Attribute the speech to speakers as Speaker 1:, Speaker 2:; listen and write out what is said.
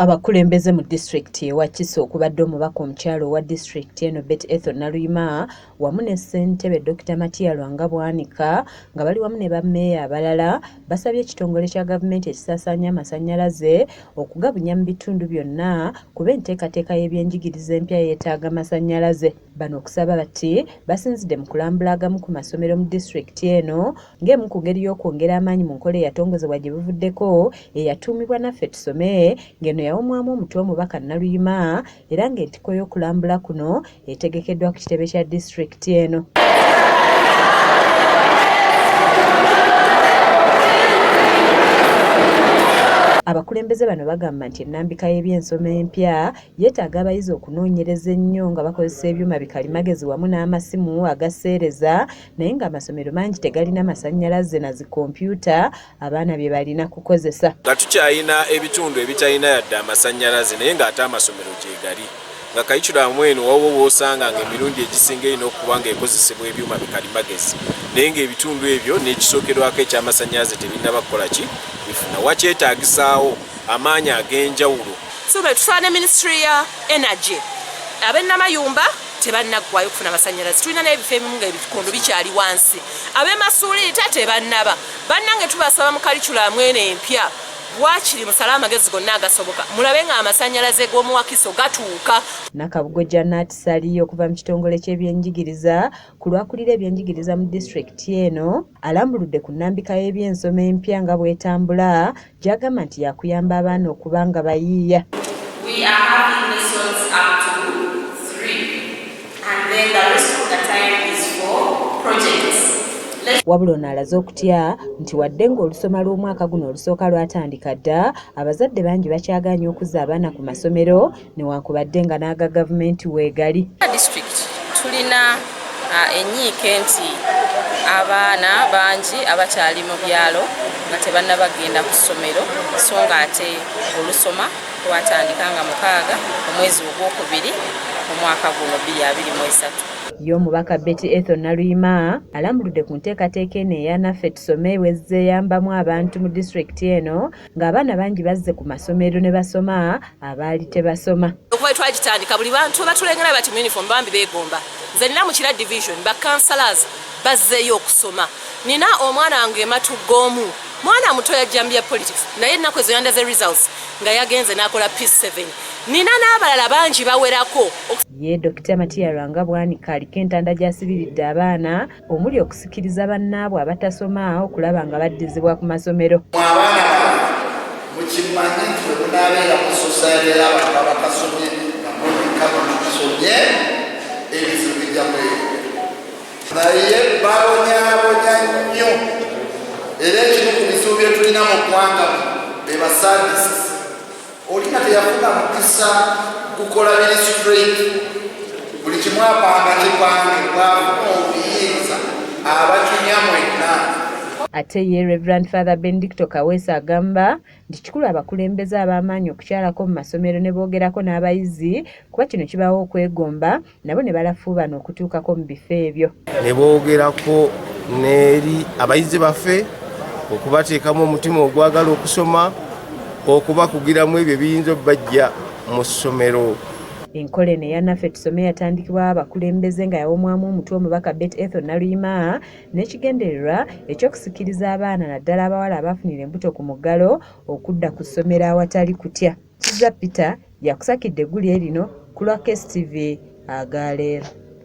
Speaker 1: Abakulembeze mu district ya Wakiso kubadde omubaka omukyalo wa district eno Naluyima wamu ne ssentebe Dr. Matia Bwanika nga bali wamu ne bammeeya abalala basabye ekitongole kya gavumenti ekisaasaanya amasannyalaze okugabunya mu bitundu byonna kuba enteekateeka y'ebyenjigiriza empya yeetaaga amasannyalaze. Bano okusaba bati basinzidde mu kulambula agamu ku masomero mu district eno ng'emu ku ngeri y'okwongera amaanyi mu nkola eyatongozebwa gye buvuddeko eyatuumibwa naffe tusome ng'eno omwamu omutwe omubaka Naluyima era ng'entiko y'okulambula kuno etegekeddwa ku kitebe kya district eno. Abakulembeze bano bagamba nti ennambika y'ebyensoma empya yeetaaga abayizi okunoonyereza ennyo nga bakozesa ebyuma bikalimagezi wamu n'amasimu agaseereza naye ng'amasomero mangi tegalina masannyalaze na zikompyuta abaana bye balina kukozesa.
Speaker 2: Nga tukyalina ebitundu ebitalina yadde amasannyalaze naye ng'ate amasomero gye gali. Nga kayitulamu eno wawo w'osanga ng'emirundi egisinga erina okuba ng'ekozesebwa ebyuma bikalimagezi naye ng'ebitundu ebyo n'ekisookerwako eky'amasannyalaze tebirina bakola ki bifuna wakyetaagisaawo amaanyi ag'enjawulo.
Speaker 3: So betufaane ministry ya energy ab'ennamayumba tebannaggwayo okufuna amasannyalaze, tulina n'ebifo ebimu ng'ebikondo bikyali wansi, ab'emasuulirita tebannaba. Bannange tubasaba mu kalikulamu eno empya wakiri musala amagezi gonna agasoboka mulabe nga amasannyalaze g'omu Wakiso gatuuka.
Speaker 1: Nakabugo Janet Sali okuva mu kitongole ky'ebyenjigiriza ku lwakulira ebyenjigiriza mu district eno alambuludde ku nnambika y'ebyensoma empya nga bw'etambula gy'agamba nti yakuyamba abaana okuba nga bayiiya.
Speaker 4: We are having lessons up to 3 and then the rest of the time is for projects.
Speaker 1: Wabula ono alaze okutya nti wadde ng'olusoma lw'omwaka guno olusooka lwatandika dda abazadde bangi bakyagaanye okuzza abaana ku masomero newankubadde nga n'aga gavumenti weegali.
Speaker 5: District tulina ennyiike nti abaana bangi abakyali mu byalo nga tebannabagenda ku ssomero so ng'ate olusoma lwatandika nga 6 omwezi ogwokubiri omwaka guno 2023.
Speaker 1: Y'omubaka Naluyima alambuludde ku nteekateeka eno eya naffe tusome wezzeeyambamu abantu mu district eno ng'abaana bangi bazze ku masomero ne basoma abaali tebasoma.
Speaker 3: Okuba twagitandika buli bantu batulengera bati mu uniform bambi beegomba. Nze nina mu Kira division councillors bazzeeyo okusoma. Nina omwana wange Matugoomu mwana muto yajjambya politics naye ennaku ezo yandaze results nga yagenze n'akola P7. Nina n'abalala bangi bawerako.
Speaker 1: Ye Dr. Matia Bwanika aliko entanda gy'asibiridde abaana omuli okusikiriza bannaabwe abatasoma okulaba nga baddizibwa ku masomero.
Speaker 6: Abaana mukimanyi nti bwe munaabeera mu society y'abantu abatasomye nga musomye ebizibu bijja kwera naye babonyabonya nnyo era ekimu ku bizibu bye tulina mu ggwanga be basadisi olina teyafuna mukisa gukola biri straight buli kimu apanga kipange bwafuna obuyinza abakinya mwenna.
Speaker 1: Ate ye Reverend Father Benedicto Kaweesa agamba nti kikulu abakulembeze ab'amaanyi okukyalako mu masomero ne boogerako n'abayizi kuba kino kibawo okwegomba nabo ne balafuubana okutuukako mu bifo ebyo.
Speaker 7: Ne boogerako n'eri abayizi baffe okubateekamu omutima ogwagala okusoma okubakugiramu ebyo biyinza obbajja mu ssomero.
Speaker 1: Enkola eno eya naffe tusome yatandikibwa abakulembeze nga yawomwamu omutwe omubaka Naluyima n'ekigendererwa eky'okusikiriza abaana naddala abawala abafunira embuto ku muggalo okudda ku ssomero awatali kutya. Kizza Peter yakusakidde eggulu erino ku lwa KSTV Agaleero.